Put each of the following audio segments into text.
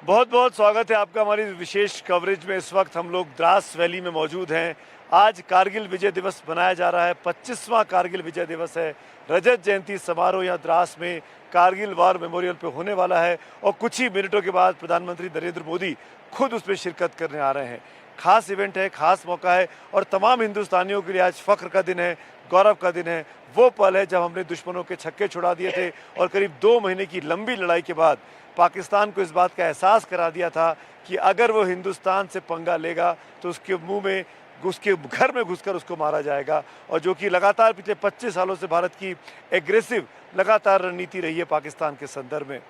बहुत बहुत स्वागत है आपका हमारी विशेष कवरेज में। इस वक्त हम लोग द्रास वैली में मौजूद हैं। आज कारगिल विजय दिवस मनाया जा रहा है, 25वां कारगिल विजय दिवस है। रजत जयंती समारोह यहाँ द्रास में कारगिल वार मेमोरियल पे होने वाला है और कुछ ही मिनटों के बाद प्रधानमंत्री नरेंद्र मोदी खुद उसमें शिरकत करने आ रहे हैं। खास इवेंट है, खास मौका है और तमाम हिंदुस्तानियों के लिए आज फख्र का दिन है, गौरव का दिन है। वो पल है जब हमने दुश्मनों के छक्के छुड़ा दिए थे और करीब 2 महीने की लंबी लड़ाई के बाद पाकिस्तान को इस बात का एहसास करा दिया था कि अगर वो हिंदुस्तान से पंगा लेगा तो उसके मुंह में, उसके घर में घुसकर उसको मारा जाएगा। और जो कि लगातार पिछले 25 सालों से भारत की एग्रेसिव लगातार रणनीति रही है पाकिस्तान के संदर्भ में।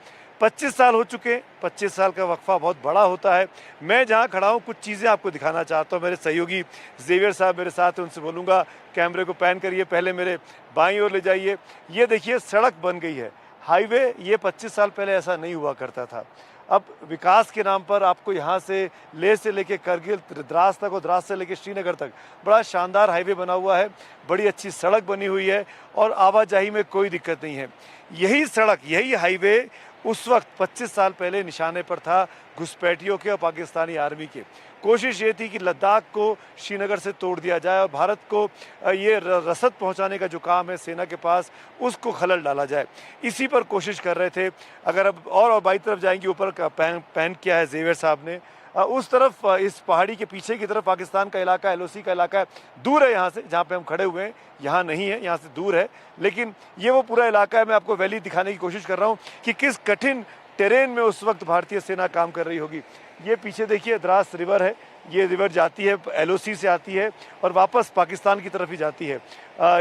25 साल हो चुके, 25 साल का वक्फा बहुत बड़ा होता है। मैं जहाँ खड़ा हूँ कुछ चीज़ें आपको दिखाना चाहता हूँ। मेरे सहयोगी जेवियर साहब मेरे साथ हैं, उनसे बोलूँगा कैमरे को पैन करिए, पहले मेरे बाईं ओर ले जाइए। ये देखिए सड़क बन गई है, हाईवे। ये 25 साल पहले ऐसा नहीं हुआ करता था। अब विकास के नाम पर आपको यहाँ से लेह से लेके करगिल द्रास तक और द्रास से लेके श्रीनगर तक बड़ा शानदार हाईवे बना हुआ है, बड़ी अच्छी सड़क बनी हुई है और आवाजाही में कोई दिक्कत नहीं है। यही सड़क, यही हाईवे उस वक्त 25 साल पहले निशाने पर था घुसपैठियों के और पाकिस्तानी आर्मी के। कोशिश ये थी कि लद्दाख को श्रीनगर से तोड़ दिया जाए और भारत को ये रसद पहुंचाने का जो काम है सेना के पास, उसको खलल डाला जाए। इसी पर कोशिश कर रहे थे। अगर अब और बाई तरफ जाएंगे, ऊपर का पैन किया है जेवियर साहब ने, उस तरफ इस पहाड़ी के पीछे की तरफ पाकिस्तान का इलाका, एलओसी का इलाका है। दूर है यहाँ से, जहाँ पे हम खड़े हुए हैं, यहाँ नहीं है, यहाँ से दूर है, लेकिन ये वो पूरा इलाका है। मैं आपको वैली दिखाने की कोशिश कर रहा हूँ कि किस कठिन टेरेन में उस वक्त भारतीय सेना काम कर रही होगी। ये पीछे देखिए द्रास रिवर है, ये रिवर जाती है एलओसी से आती है और वापस पाकिस्तान की तरफ ही जाती है।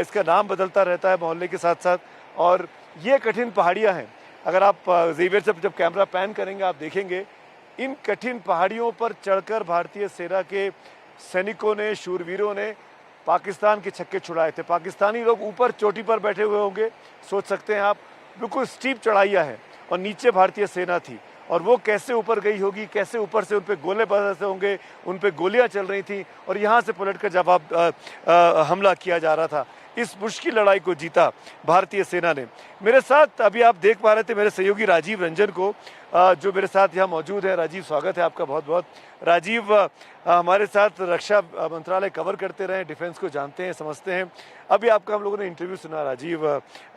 इसका नाम बदलता रहता है मोहल्ले के साथ साथ। और ये कठिन पहाड़ियाँ हैं। अगर आप जेवियर से जब कैमरा पैन करेंगे आप देखेंगे इन कठिन पहाड़ियों पर चढ़कर भारतीय सेना के सैनिकों ने, शूरवीरों ने पाकिस्तान के छक्के छुड़ाए थे। पाकिस्तानी लोग ऊपर चोटी पर बैठे हुए होंगे, सोच सकते हैं आप, बिल्कुल स्टीप चढ़ाइयाँ हैं और नीचे भारतीय सेना थी। और वो कैसे ऊपर गई होगी, कैसे ऊपर से उन पे गोले बरसे होंगे, उन पे गोलियां चल रही थी और यहाँ से पलटकर जवाब हमला किया जा रहा था। इस मुश्किल लड़ाई को जीता भारतीय सेना ने। मेरे साथ अभी आप देख पा रहे थे मेरे सहयोगी राजीव रंजन को, जो मेरे साथ यहाँ मौजूद है। राजीव, स्वागत है आपका बहुत बहुत। राजीव हमारे साथ रक्षा मंत्रालय कवर करते रहे, डिफेंस को जानते हैं, समझते हैं। अभी आपका हम लोगों ने इंटरव्यू सुना। राजीव,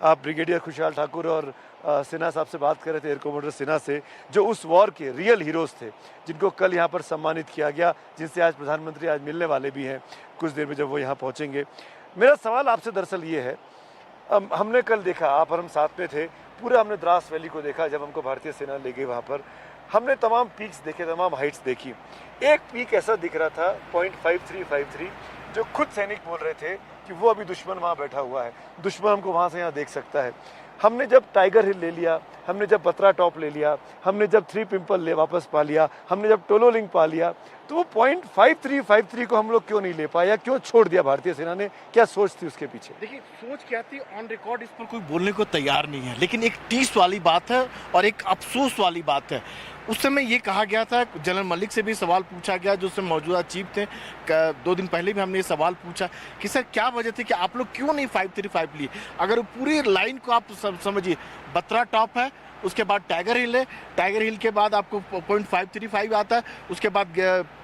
आप ब्रिगेडियर खुशहाल ठाकुर और सिन्हा साहब से बात कर रहे थे, एयर कमांडर सिन्हा से, जो उस वॉर के रियल हीरोज़ थे, जिनको कल यहाँ पर सम्मानित किया गया, जिनसे आज प्रधानमंत्री आज मिलने वाले भी हैं कुछ देर में जब वो यहाँ पहुँचेंगे। मेरा सवाल आपसे दरअसल ये है, हमने कल देखा, आप और हम साथ में थे, पूरे हमने द्रास वैली को देखा जब हमको भारतीय सेना ले गई वहाँ पर। हमने तमाम पीक्स देखे, तमाम हाइट्स देखी। एक पीक ऐसा दिख रहा था .5353, जो खुद सैनिक बोल रहे थे कि वो अभी दुश्मन वहाँ बैठा हुआ है, दुश्मन हमको वहाँ से यहाँ देख सकता है। हमने जब टाइगर हिल ले लिया, हमने जब बत्रा टॉप ले लिया, हमने जब 3 पिंपल ले वापस पा लिया, हमने जब टोलोलिंग पा लिया, तो वो .5353 को हम लोग क्यों नहीं ले पाए या क्यों छोड़ दिया भारतीय सेना ने? क्या सोच थी उसके पीछे? देखिए, सोच क्या थी, ऑन रिकॉर्ड इस पर कोई बोलने को तैयार नहीं है, लेकिन एक टीस वाली बात है और एक अफसोस वाली बात है। उस समय ये कहा गया था, जनरल मलिक से भी सवाल पूछा गया जो उसमें मौजूदा चीफ थे, 2 दिन पहले भी हमने ये सवाल पूछा कि सर क्या वजह थी कि आप लोग क्यों नहीं 535 लिए? अगर पूरी लाइन को आप समझिए, बत्रा टॉप है, उसके बाद टाइगर हिल है, टाइगर हिल के बाद आपको .535 आता है, उसके बाद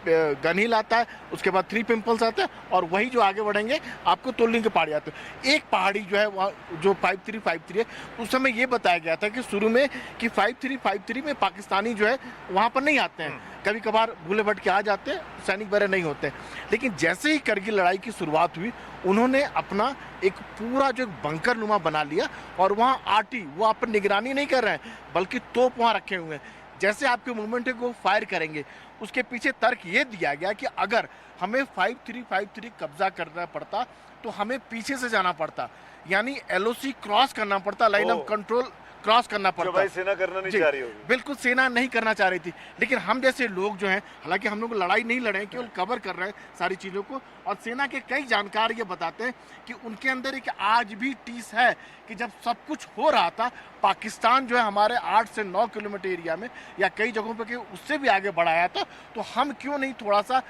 गन हिल आता है, उसके बाद 3 पिंपल्स आता है और वही जो आगे बढ़ेंगे आपको तोलिंग के पहाड़ी आते हैं। एक पहाड़ी जो है वहाँ जो 5353 है, उस समय ये बताया गया था कि शुरू में कि 5353 में पाकिस्तानी जो है वहाँ पर नहीं आते हैं, कभी कभार भूले भट के आ जाते हैं, सैनिक वगैरह नहीं होते। लेकिन जैसे ही करगिल लड़ाई की शुरुआत हुई, उन्होंने अपना एक पूरा जो बंकर नुमा बना लिया और वहाँ आरटी, वो आप पर निगरानी नहीं कर रहे हैं बल्कि तोप वहाँ रखे हुए हैं। जैसे आपके मूवमेंट है वो फायर करेंगे। उसके पीछे तर्क ये दिया गया कि अगर हमें 5353 कब्जा करना पड़ता तो हमें पीछे से जाना पड़ता, यानी एलओसी क्रॉस करना पड़ता, लाइन ऑफ कंट्रोल क्रॉस करना पड़ता। भाई सेना करना नहीं चाह रही होगी। बिल्कुल सेना नहीं करना चाह रही थी, लेकिन हम जैसे लोग जो हैं, हालांकि हम लोग लड़ाई नहीं लड़े हैं, केवल कवर कर रहे हैं सारी चीज़ों को। और सेना के कई जानकार ये बताते हैं कि उनके अंदर एक आज भी टीस है कि जब सब कुछ हो रहा था, पाकिस्तान जो है हमारे 8 से 9 किलोमीटर एरिया में या कई जगहों पर उससे भी आगे बढ़ाया था, तो हम क्यों नहीं थोड़ा सा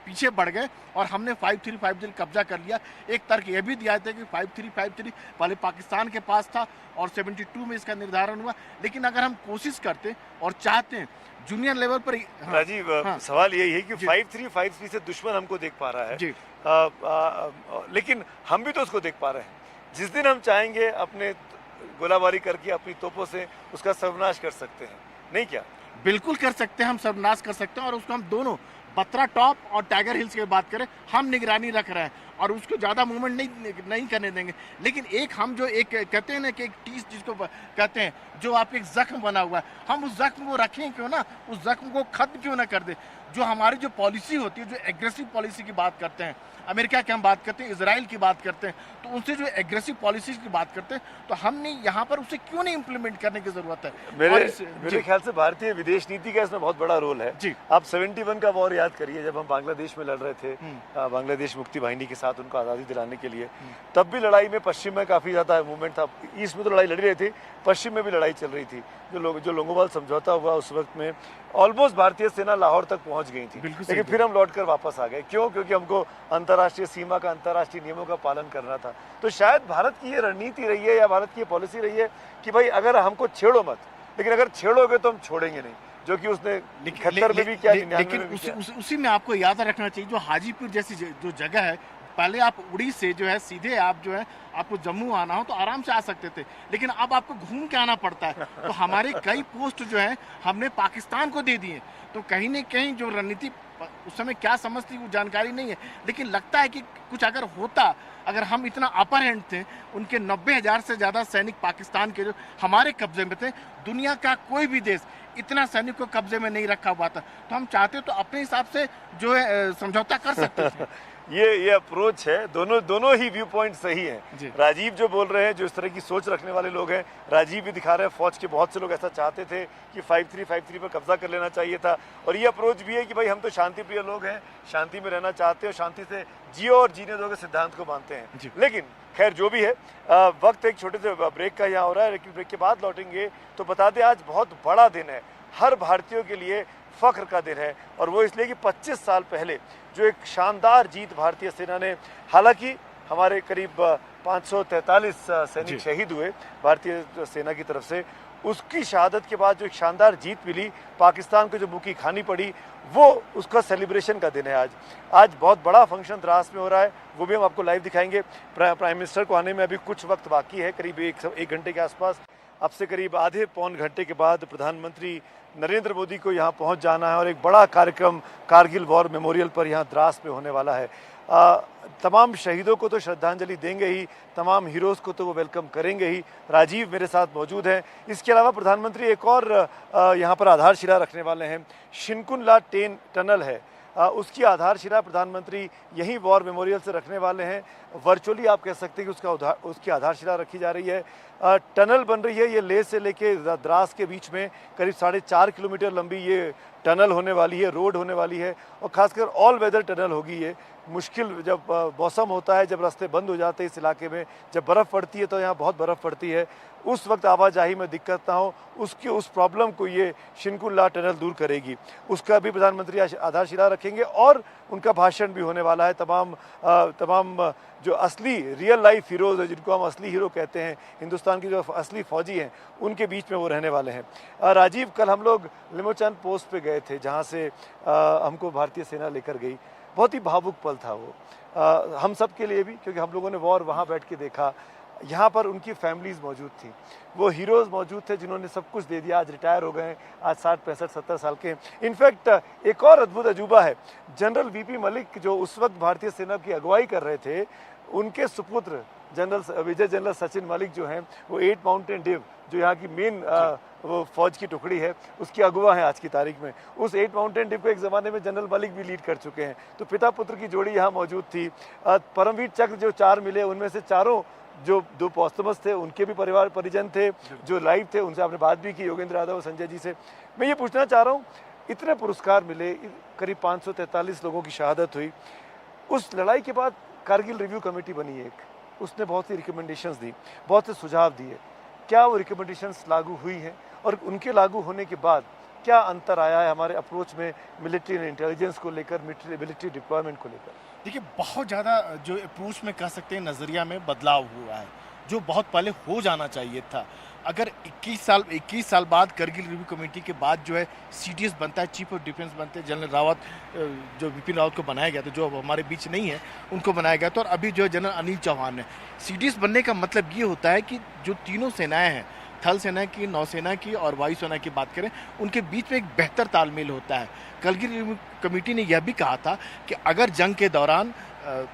पीछे बढ़ गए और हमने 5350 कब्जा कर लिया। एक तर्क यह भी दिया था कि 5353 पहले पाकिस्तान के पास था और 72 में इसका निर्धारण हुआ, लेकिन अगर हम कोशिश करते और चाहते हैं जूनियर लेवल पर। हाँ, राजीव, हाँ, सवाल यही है कि जी। 5353 से दुश्मन हमको देख पा रहा है, जी। लेकिन हम भी तो उसको देख पा रहे हैं। जिस दिन हम चाहेंगे अपने गोलाबारी करके अपनी तोपों से उसका सर्वनाश कर सकते हैं, नहीं क्या? बिल्कुल कर सकते हैं, हम सर्वनाश कर सकते हैं और उसको हम दोनों बत्रा टॉप और टाइगर हिल्स की बात करें, हम निगरानी रख रहे हैं और उसको ज़्यादा मूवमेंट नहीं करने देंगे। लेकिन एक हम जो एक कहते हैं ना कि एक टीस जिसको कहते हैं, जो आप एक जख्म बना हुआ है, हम उस जख्म को रखें क्यों ना, उस जख्म को खत्म क्यों ना कर दे। जो हमारी जो पॉलिसी होती है, जो एग्रेसिव पॉलिसी की बात करते हैं, अमेरिका की हम बात करते हैं, इजराइल की बात करते हैं, तो उनसे जो एग्रेसिव पॉलिसीज की बात करते हैं, तो हमने यहाँ पर उसे क्यों नहीं इम्प्लीमेंट करने की जरूरत है। मेरे ख्याल से भारतीय विदेश नीति का इसमें बहुत बड़ा रोल है। जी। आप 71 का वॉर याद करिए, जब हम बांग्लादेश में लड़ रहे थे, बांग्लादेश मुक्ति वाहिनी के साथ उनको आज़ादी दिलाने के लिए, तब भी लड़ाई में पश्चिम में काफ़ी ज़्यादा मूवमेंट था। ईस्ट में तो लड़ाई लड़ी रही थी, पश्चिम में भी लड़ाई चल रही थी। जो लोंगोवाल समझौता हुआ उस वक्त में ऑलमोस्ट भारतीय सेना लाहौर तक पहुंच गई थी, लेकिन फिर हम लौटकर वापस आ गए। क्यों? क्योंकि हमको अंतर्राष्ट्रीय सीमा का, अंतर्राष्ट्रीय नियमों का पालन करना था। तो शायद भारत की ये रणनीति रही है या भारत की ये पॉलिसी रही है कि भाई अगर हमको छेड़ो मत, लेकिन अगर छेड़ोगे तो हम छोड़ेंगे नहीं, जो कि उसने 71 में भी किया, 99 में भी किया। उसी में आपको याद रखना चाहिए, जो हाजीपुर जैसी जो जगह है, पहले आप उड़ी से जो है सीधे आप जो है आपको जम्मू आना हो तो आराम से आ सकते थे, लेकिन अब आपको घूम के आना पड़ता है। तो हमारे कई पोस्ट जो है हमने पाकिस्तान को दे दिए। तो कहीं न कहीं जो रणनीति उस समय क्या समझती वो जानकारी नहीं है, लेकिन लगता है कि कुछ अगर होता, अगर हम इतना अपर हैंड थे, उनके 90,000 से ज़्यादा सैनिक पाकिस्तान के जो हमारे कब्जे में थे, दुनिया का कोई भी देश इतना सैनिक को कब्जे में नहीं रखा हुआ था। तो हम चाहते तो अपने हिसाब से जो है समझौता कर सकते थे। ये अप्रोच है, दोनों ही व्यू पॉइंट सही हैं। राजीव जो बोल रहे हैं, जो इस तरह की सोच रखने वाले लोग हैं, राजीव भी दिखा रहे हैं फौज के बहुत से लोग ऐसा चाहते थे कि 5353 पर कब्जा कर लेना चाहिए था। और ये अप्रोच भी है कि भाई हम तो शांति प्रिय लोग हैं, शांति में रहना चाहते हैं और शांति से जियो और जीने दो के सिद्धांत को मानते हैं। लेकिन खैर जो भी है, वक्त एक छोटे से ब्रेक का यहाँ हो रहा है, लेकिन ब्रेक के बाद लौटेंगे तो बता दें आज बहुत बड़ा दिन है, हर भारतीयों के लिए फख्र का दिन है। और वो इसलिए कि 25 साल पहले जो एक शानदार जीत भारतीय सेना ने, हालांकि हमारे करीब 543 सैनिक शहीद हुए भारतीय सेना की तरफ से, उसकी शहादत के बाद जो एक शानदार जीत मिली, पाकिस्तान को जो मुक्की खानी पड़ी, वो उसका सेलिब्रेशन का दिन है आज बहुत बड़ा फंक्शन द्रास में हो रहा है, वो भी हम आपको लाइव दिखाएंगे। प्राइम मिनिस्टर को आने में अभी कुछ वक्त बाकी है, करीब एक घंटे के आसपास। अब से करीब आधे पौन घंटे के बाद प्रधानमंत्री नरेंद्र मोदी को यहाँ पहुँच जाना है और एक बड़ा कार्यक्रम कारगिल वॉर मेमोरियल पर यहाँ द्रास में होने वाला है। तमाम शहीदों को तो श्रद्धांजलि देंगे ही, तमाम हीरोज़ को तो वो वेलकम करेंगे ही। राजीव मेरे साथ मौजूद हैं। इसके अलावा प्रधानमंत्री एक और यहाँ पर आधारशिला रखने वाले हैं। शिनकुनला टनल है, उसकी आधारशिला प्रधानमंत्री यहीं वॉर मेमोरियल से रखने वाले हैं। वर्चुअली आप कह सकते हैं कि उसकी आधारशिला रखी जा रही है। टनल बन रही है, ये लेह से लेके द्रास के बीच में करीब 4.5 किलोमीटर लंबी ये टनल होने वाली है, रोड होने वाली है और खासकर ऑल वेदर टनल होगी ये। मुश्किल जब मौसम होता है, जब रास्ते बंद हो जाते हैं इस इलाके में, जब बर्फ़ पड़ती है, तो यहाँ बहुत बर्फ़ पड़ती है, उस वक्त आवाजाही में दिक्कत ना हो, उस प्रॉब्लम को ये शिनकुनला टनल दूर करेगी। उसका भी प्रधानमंत्री आधारशिला रखेंगे और उनका भाषण भी होने वाला है। तमाम जो असली रियल लाइफ हीरोज़ है, जिनको हम असली हीरो कहते हैं, हिंदुस्तान की जो असली फ़ौजी हैं, उनके बीच में वो रहने वाले हैं। राजीव, कल हम लोग लिमोचन पोस्ट पे गए थे, जहाँ से हमको भारतीय सेना लेकर गई। बहुत ही भावुक पल था वो, हम सब के लिए भी, क्योंकि हम लोगों ने वॉर वहाँ बैठ के देखा। यहाँ पर उनकी फैमिलीज़ मौजूद थी, वो हीरोज़ मौजूद थे जिन्होंने सब कुछ दे दिया, आज रिटायर हो गए, आज 60, 65, 70 साल के। इनफैक्ट एक और अद्भुत अजूबा है, जनरल वीपी मलिक जो उस वक्त भारतीय सेना की अगुवाई कर रहे थे, उनके सुपुत्र मेजर जनरल सचिन मलिक जो हैं, वो 8 माउंटेन डिव, जो यहाँ की मेन वो फौज की टुकड़ी है, उसकी अगुवा है आज की तारीख में। उस 8 माउंटेन डिव को एक ज़माने में जनरल मलिक भी लीड कर चुके हैं। तो पिता पुत्र की जोड़ी यहाँ मौजूद थी। परमवीर चक्र जो 4 मिले, उनमें से चारों जो 2 पॉस्टमस थे, उनके भी परिवार परिजन थे जो लाइव थे, उनसे आपने बात भी की, योगेंद्र यादव और संजय जी से। मैं ये पूछना चाह रहा हूँ, इतने पुरस्कार मिले, करीब 543 लोगों की शहादत हुई, उस लड़ाई के बाद कारगिल रिव्यू कमेटी बनी एक, उसने बहुत सी रिकमेंडेशंस दी, बहुत से सुझाव दिए। क्या वो रिकमेंडेशंस लागू हुई हैं? और उनके लागू होने के बाद क्या अंतर आया है हमारे अप्रोच में मिलिट्री एंड इंटेलिजेंस को लेकर, मिलिट्री डिप्लॉयमेंट को लेकर? देखिए, बहुत ज़्यादा जो अप्रोच में कह सकते हैं नज़रिया में बदलाव हुआ है, जो बहुत पहले हो जाना चाहिए था। अगर 21 साल बाद करगिल रिव्यू कमेटी के बाद जो है सीडीएस बनता है, चीफ ऑफ डिफेंस बनते हैं, जनरल रावत, जो विपिन रावत को बनाया गया था, जो अब हमारे बीच नहीं है, उनको बनाया गया था, और अभी जो है जनरल अनिल चौहान है। सीडीएस बनने का मतलब ये होता है कि जो तीनों सेनाएं हैं, थल सेना की, नौसेना की और वायुसेना की बात करें, उनके बीच में एक बेहतर तालमेल होता है। करगिल रिव्यू कमेटी ने यह भी कहा था कि अगर जंग के दौरान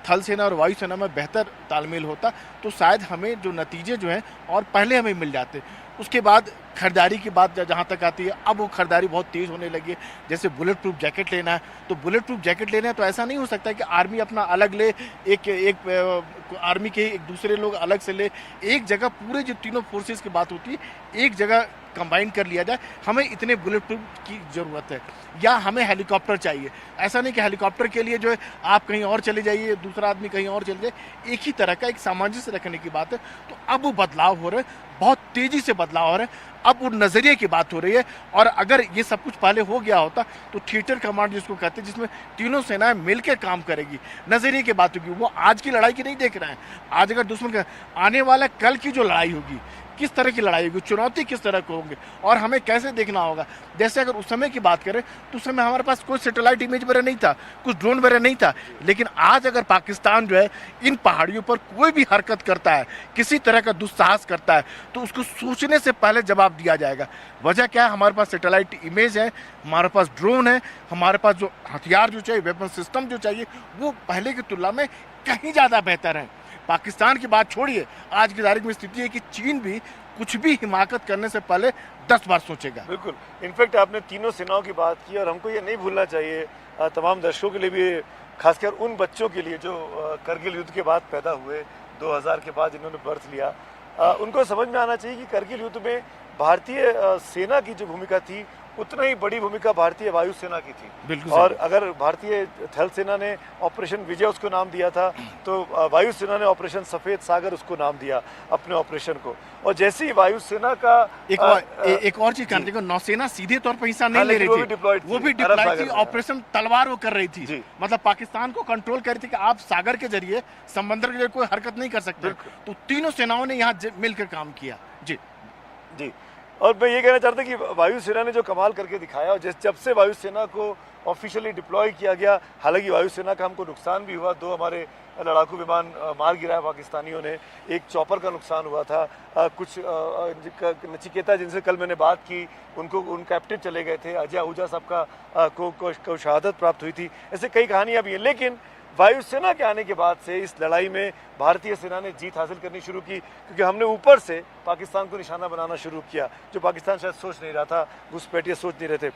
थल सेना और वायुसेना में बेहतर तालमेल होता तो शायद हमें जो नतीजे जो हैं और पहले हमें मिल जाते। उसके बाद खरीदारी की बात जहाँ तक आती है, अब वो खरीदारी बहुत तेज़ होने लगी है। जैसे बुलेट प्रूफ जैकेट लेना है, तो बुलेट प्रूफ जैकेट लेना है तो ऐसा नहीं हो सकता कि आर्मी अपना अलग ले, एक आर्मी के एक दूसरे लोग अलग से ले। एक जगह पूरे जो तीनों फोर्सेस की बात होती है, एक जगह कंबाइन कर लिया जाए। हमें इतने बुलेट प्रूफ की ज़रूरत है, या हमें हेलीकॉप्टर चाहिए। ऐसा नहीं कि हेलीकॉप्टर के लिए जो है आप कहीं और चले जाइए, दूसरा आदमी कहीं और चले जाए। एक ही तरह का एक सामंजस्य रखने की बात है। तो अब वो बदलाव हो रहे हैं, बहुत तेज़ी से बदलाव हो रहे हैं। अब वो नज़रिए की बात हो रही है। और अगर ये सब कुछ पहले हो गया होता तो थिएटर कमांड जिसको कहते हैं, जिसमें तीनों सेनाएं मिलकर काम करेगी, नज़रिए की बात होगी। वो आज की लड़ाई की नहीं देख रहे हैं। आज अगर दुश्मन का आने वाला कल की जो लड़ाई होगी, किस तरह की लड़ाई होगी, चुनौती किस तरह को होंगे और हमें कैसे देखना होगा। जैसे अगर उस समय की बात करें तो उस समय हमारे पास कोई सैटेलाइट इमेज वगैरह नहीं था, कुछ ड्रोन वगैरह नहीं था। लेकिन आज अगर पाकिस्तान जो है इन पहाड़ियों पर कोई भी हरकत करता है, किसी तरह का दुस्साहस करता है, तो उसको सोचने से पहले जवाब दिया जाएगा। वजह क्या है? हमारे पास सैटेलाइट इमेज है, हमारे पास ड्रोन है, हमारे पास जो हथियार जो चाहिए, वेपन सिस्टम जो चाहिए, वो पहले की तुलना में कहीं ज़्यादा बेहतर है। पाकिस्तान की बात छोड़िए, आज की तारीख में स्थिति है कि चीन भी कुछ भी हिमाकत करने से पहले 10 बार सोचेगा। बिल्कुल। इनफैक्ट आपने तीनों सेनाओं की बात की, और हमको ये नहीं भूलना चाहिए, तमाम दर्शकों के लिए भी, खासकर उन बच्चों के लिए जो करगिल युद्ध के बाद पैदा हुए, 2000 के बाद जिन्होंने बर्थ लिया, उनको समझ में आना चाहिए कि करगिल युद्ध में भारतीय सेना की जो भूमिका थी, उतना ही बड़ी भूमिका भारतीय वायुसेना की थी। बिल्कुल। और अगर भारतीय थल सेना ने ऑपरेशन विजय उसको नाम दिया था, तो वायुसेना ने ऑपरेशन सफेद सागर उसको नाम दिया अपने ऑपरेशन को। और जैसे ही वायुसेना का एक और चीज करने को, नौसेना सीधे तौर पर हिस्सा नहीं ले रही थी, वो भी डिप्लॉयड थी। ऑपरेशन तलवार वो कर रही थी, मतलब पाकिस्तान को कंट्रोल कर रही थी कि आप सागर के जरिए, समंदर के जरिए कोई हरकत नहीं कर सकते। तो तीनों सेनाओं ने यहाँ मिलकर काम किया। जी जी। और मैं ये कहना चाहता कि वायुसेना ने जो कमाल करके दिखाया, और जब से वायुसेना को ऑफिशियली डिप्लॉय किया गया, हालांकि वायुसेना का हमको नुकसान भी हुआ, 2 हमारे लड़ाकू विमान मार गिराया पाकिस्तानियों ने, एक चॉपर का नुकसान हुआ था, कुछ नचिकेता जिनसे कल मैंने बात की, उन कैप्टन चले गए थे, अजय आहूजा साहब को शहादत प्राप्त हुई थी। ऐसे कई कहानियाँ भी हैं। लेकिन वायुसेना के आने के बाद से इस लड़ाई में भारतीय सेना ने जीत हासिल करनी शुरू की, क्योंकि हमने ऊपर से पाकिस्तान को निशाना बनाना शुरू किया, जो पाकिस्तान शायद सोच नहीं रहा था, घुसपैठिए सोच नहीं रहे थे।